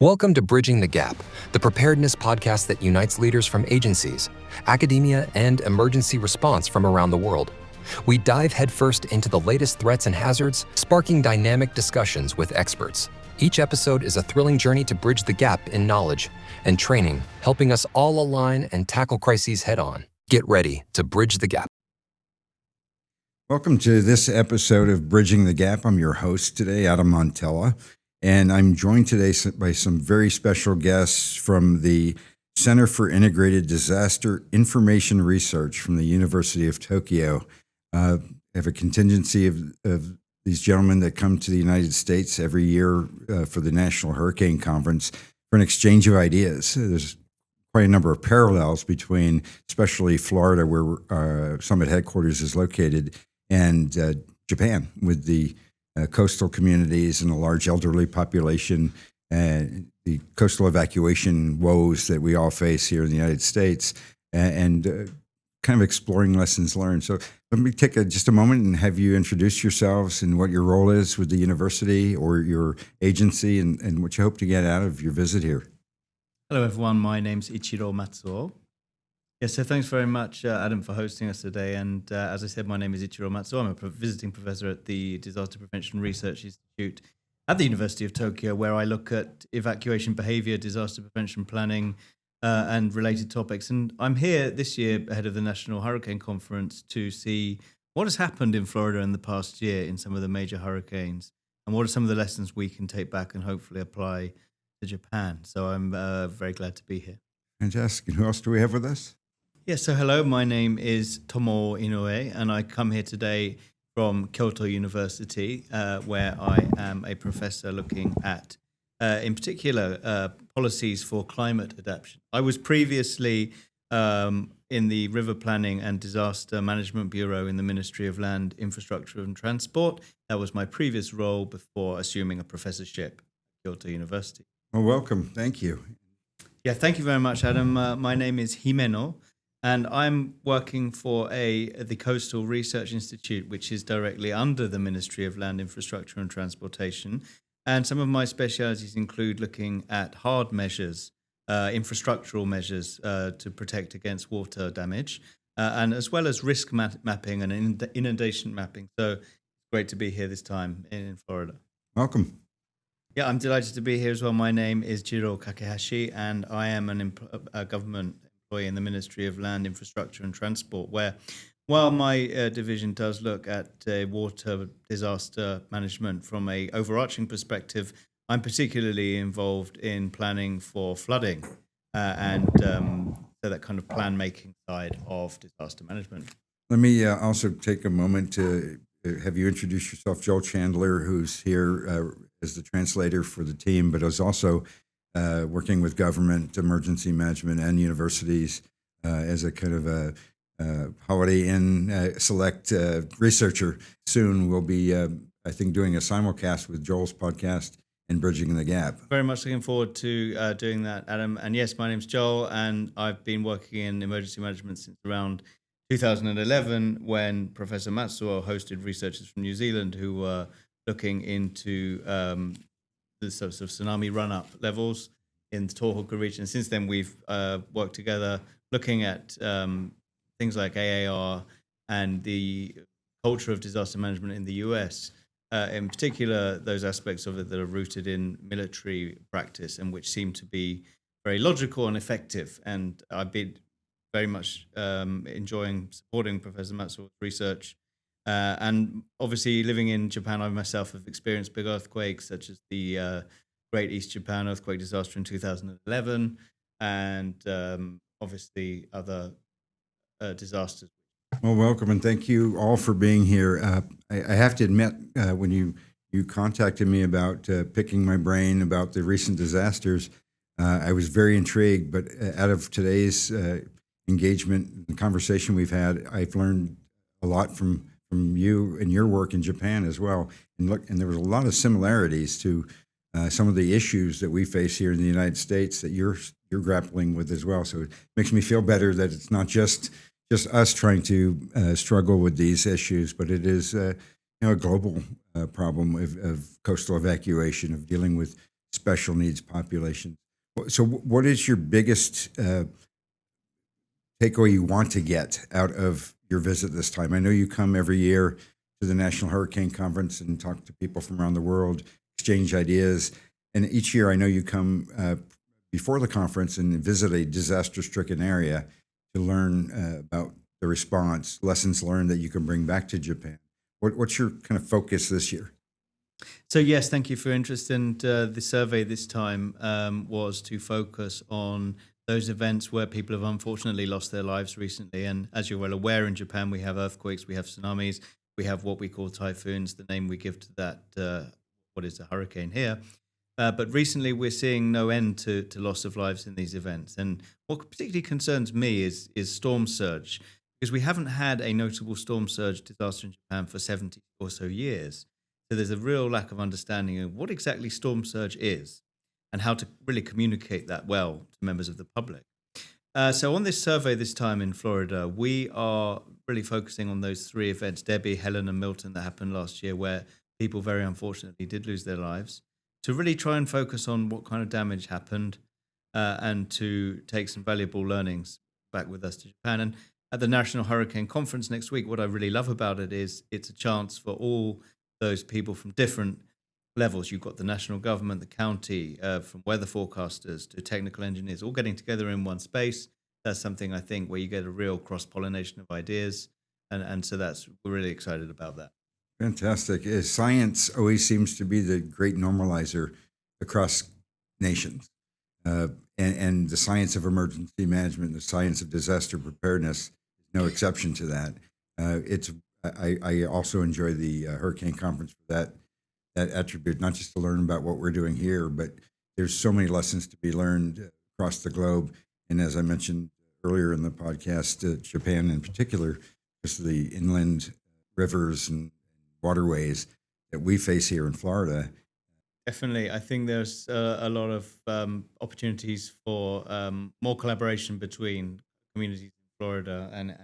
Welcome to Bridging the Gap, the preparedness podcast that unites leaders from agencies, academia, and emergency response from around the world. We dive headfirst into the latest threats and hazards, sparking dynamic discussions with experts. Each episode is a thrilling journey to bridge the gap in knowledge and training, helping us all align and tackle crises head-on. Get ready to bridge the gap. Welcome to this episode of Bridging the Gap. I'm your host today, Adam Montella. And I'm joined today by some very special guests from the Center for Integrated Disaster Information Research from the University of Tokyo. I have a contingency of these gentlemen that come to the United States every year for the National Hurricane Conference for an exchange of ideas. There's quite a number of parallels between, especially Florida, where Summit headquarters is located, and Japan, with the coastal communities and a large elderly population, and the coastal evacuation woes that we all face here in the United States, and kind of exploring lessons learned. So let me take just a moment and have you introduce yourselves and what your role is with the university or your agency, and what you hope to get out of your visit here. Hello, everyone. My name's Ichiro Matsuo. Yes, so thanks very much, Adam, for hosting us today. And as I said, my name is Ichiro Matsuo. I'm a visiting professor at the Disaster Prevention Research Institute at the University of Tokyo, where I look at evacuation behavior, disaster prevention planning, and related topics. And I'm here this year ahead of the National Hurricane Conference to see what has happened in Florida in the past year in some of the major hurricanes, and what are some of the lessons we can take back and hopefully apply to Japan. So I'm very glad to be here. Fantastic. And who else do we have with us? Yes, so hello, my name is Tomoo Inoue, and I come here today from Kyoto University, where I am a professor looking at, in particular, policies for climate adaptation. I was previously in the River Planning and Disaster Management Bureau in the Ministry of Land, Infrastructure and Transport. That was my previous role before assuming a professorship at Kyoto University. Well, welcome. Thank you. Yeah, thank you very much, Adam. My name is Himeno. And I'm working for the Coastal Research Institute, which is directly under the Ministry of Land, Infrastructure and Transportation. And some of my specialities include looking at hard measures, infrastructural measures to protect against water damage, and as well as risk mapping and inundation mapping. So it's great to be here this time in Florida. Welcome. Yeah, I'm delighted to be here as well. My name is Jiro Kakehashi, and I am a government in the Ministry of Land, Infrastructure and Transport, where while my division does look at water disaster management from an overarching perspective, I'm particularly involved in planning for flooding and so that kind of plan-making side of disaster management. Let me also take a moment to have you introduce yourself. Joel Challender, who's here as the translator for the team, but is also working with government, emergency management, and universities as a kind of a Holiday Inn select researcher. Soon we'll be, I think, doing a simulcast with Joel's podcast and Bridging the Gap. Very much looking forward to doing that, Adam. And yes, my name's Joel, and I've been working in emergency management since around 2011, when Professor Matsuo hosted researchers from New Zealand who were looking into the sort of tsunami run-up levels in the Tohoku region. Since then, we've worked together looking at things like AAR and the culture of disaster management in the US, in particular, those aspects of it that are rooted in military practice and which seem to be very logical and effective. And I've been very much enjoying supporting Professor Matsuo's research. And obviously, living in Japan, I myself have experienced big earthquakes, such as the Great East Japan earthquake disaster in 2011, and obviously other disasters. Well, welcome, and thank you all for being here. I have to admit, when you contacted me about picking my brain about the recent disasters, I was very intrigued. But out of today's engagement and conversation we've had, I've learned a lot from you and your work in Japan as well. And there was a lot of similarities to some of the issues that we face here in the United States that you're grappling with as well. So it makes me feel better that it's not just us trying to struggle with these issues, but it is a global problem of coastal evacuation, of dealing with special needs populations. So, what is your biggest takeaway you want to get out of your visit this time? I know you come every year to the National Hurricane Conference and talk to people from around the world, exchange ideas. And each year I know you come before the conference and visit a disaster-stricken area to learn about the response, lessons learned that you can bring back to Japan. What's your kind of focus this year? So yes, thank you for your interest. And the survey this time was to focus on those events where people have unfortunately lost their lives recently. And as you're well aware, in Japan, we have earthquakes, we have tsunamis, we have what we call typhoons, the name we give to that, what is a hurricane here. But recently, we're seeing no end to loss of lives in these events. And what particularly concerns me is storm surge, because we haven't had a notable storm surge disaster in Japan for 70 or so years. So there's a real lack of understanding of what exactly storm surge is and how to really communicate that well to members of the public. So on this survey this time in Florida, we are really focusing on those three events, Debbie, Helene, and Milton, that happened last year, where people very unfortunately did lose their lives, to really try and focus on what kind of damage happened and to take some valuable learnings back with us to Japan. And at the National Hurricane Conference next week, what I really love about it is it's a chance for all those people from different levels. You've got the national government, the county, from weather forecasters to technical engineers, all getting together in one space. That's something I think where you get a real cross-pollination of ideas. And so we're really excited about that. Fantastic. Science always seems to be the great normalizer across nations. And the science of emergency management, the science of disaster preparedness is no exception to that. I also enjoy the Hurricane Conference for that attribute, not just to learn about what we're doing here, but there's so many lessons to be learned across the globe. And as I mentioned earlier in the podcast, Japan in particular, because of the inland rivers and waterways that we face here in Florida. Definitely. I think there's a lot of opportunities for more collaboration between communities in Florida and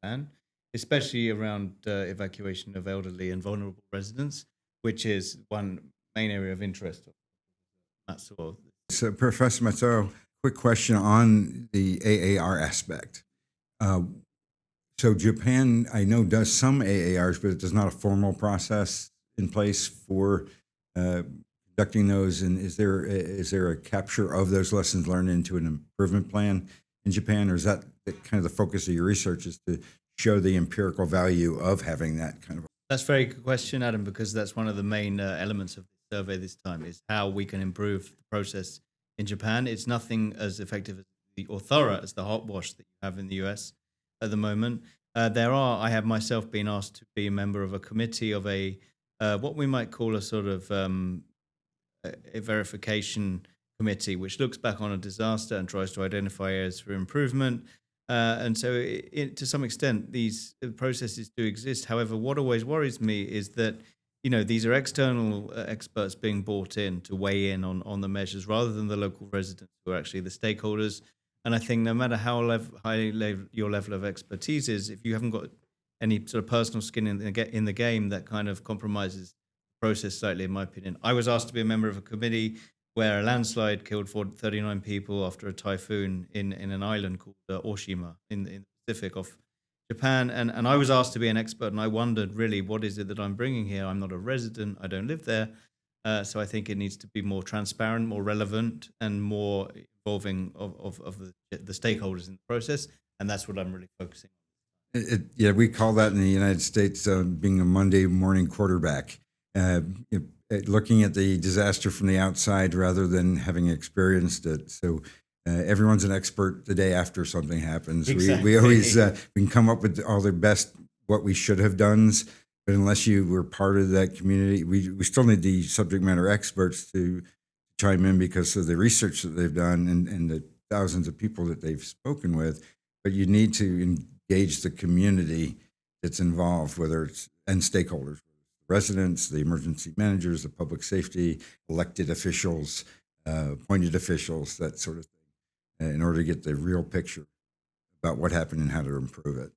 Japan, especially around evacuation of elderly and vulnerable residents, which is one main area of interest of Matsuo. So, Professor Matsuo, quick question on the AAR aspect. So Japan, I know, does some AARs, but it does not a formal process in place for conducting those. And is there a capture of those lessons learned into an improvement plan in Japan, or is that kind of the focus of your research, is to show the empirical value of having that kind of? That's a very good question, Adam, because that's one of the main elements of the survey this time, is how we can improve the process in Japan. It's nothing as effective or thorough as the hot wash that you have in the US at the moment. I have myself been asked to be a member of a committee of what we might call a sort of a verification committee, which looks back on a disaster and tries to identify areas for improvement. And so to some extent, these processes do exist. However, what always worries me is that, these are external experts being brought in to weigh in on the measures rather than the local residents who are actually the stakeholders. And I think no matter how high your level of expertise is, if you haven't got any sort of personal skin in the game, that kind of compromises the process slightly, in my opinion. I was asked to be a member of a committee where a landslide killed 39 people after a typhoon in an island called Oshima in the Pacific off Japan. And I was asked to be an expert, and I wondered, really, what is it that I'm bringing here? I'm not a resident. I don't live there. So I think it needs to be more transparent, more relevant, and more involving of the stakeholders in the process. And that's what I'm really focusing on. Yeah, we call that in the United States being a Monday morning quarterback, looking at the disaster from the outside rather than having experienced it. So everyone's an expert the day after something happens. Exactly. We always we can come up with all the best what we should have done, but unless you were part of that community, we still need the subject matter experts to chime in because of the research that they've done and the thousands of people that they've spoken with. But you need to engage the community that's involved, whether it's and stakeholders, residents, the emergency managers, the public safety, elected officials, appointed officials, that sort of thing, in order to get the real picture about what happened and how to improve it.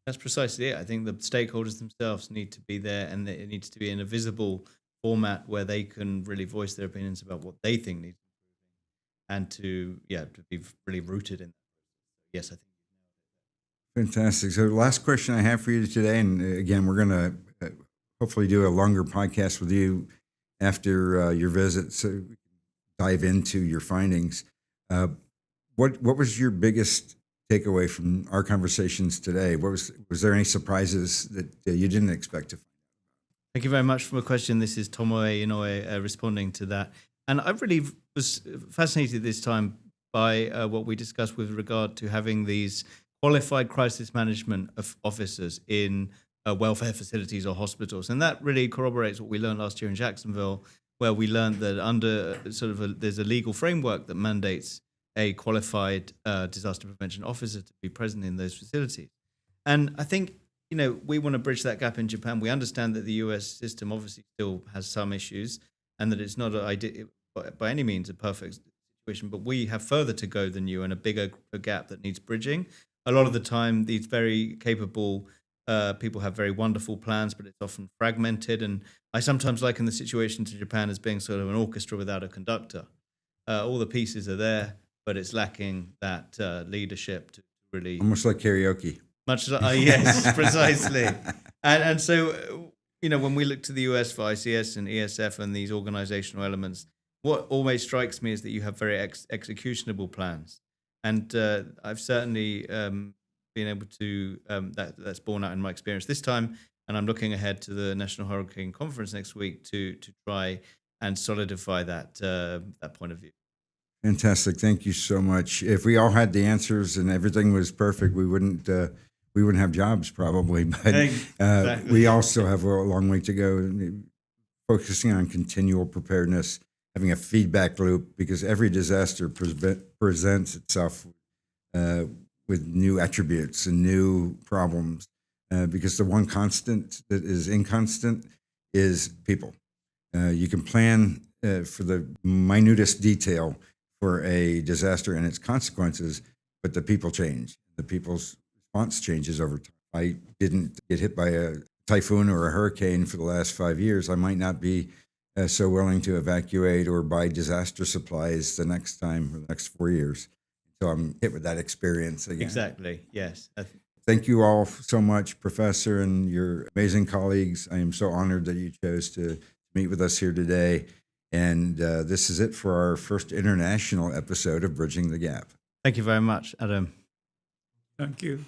That's precisely it. I think the stakeholders themselves need to be there, and it needs to be in a visible format where they can really voice their opinions about what they think needs and to be really rooted in that. Yes, I think. Fantastic. So, last question I have for you today, and again, we're going to hopefully do a longer podcast with you after your visit, so dive into your findings. What was your biggest takeaway from our conversations today? Was there any surprises that you didn't expect to find? Thank you very much for the question. This is Tomoo Inoue responding to that. And I really was fascinated this time by what we discussed with regard to having these qualified crisis management officers in welfare facilities or hospitals. And that really corroborates what we learned last year in Jacksonville, where we learned that under there's a legal framework that mandates a qualified disaster prevention officer to be present in those facilities. And I think, we want to bridge that gap in Japan. We understand that the US system obviously still has some issues and that it's not by any means a perfect situation, but we have further to go than you and a bigger gap that needs bridging. A lot of the time, these very capable people have very wonderful plans, but it's often fragmented. And I sometimes liken the situation to Japan as being sort of an orchestra without a conductor. All the pieces are there, but it's lacking that leadership to really... Almost like karaoke. Much yes, precisely. And so, when we look to the US for ICS and ESF and these organizational elements, what always strikes me is that you have very executionable plans. And I've certainly been able to, that's borne out in my experience this time. And I'm looking ahead to the National Hurricane Conference next week to try and solidify that point of view. Fantastic. Thank you so much. If we all had the answers and everything was perfect, we wouldn't have jobs probably, but exactly. We also have a long way to go, focusing on continual preparedness, having a feedback loop, because every disaster presents itself with new attributes and new problems, because the one constant that is inconstant is people. You can plan for the minutest detail for a disaster and its consequences, but the people change. The people's response changes over time. I didn't get hit by a typhoon or a hurricane for the last 5 years. I might not be so willing to evacuate or buy disaster supplies the next time or the next 4 years. So I'm hit with that experience again. Exactly, yes. Thank you all so much, Professor, and your amazing colleagues. I am so honored that you chose to meet with us here today. And this is it for our first international episode of Bridging the Gap. Thank you very much, Adam. Thank you.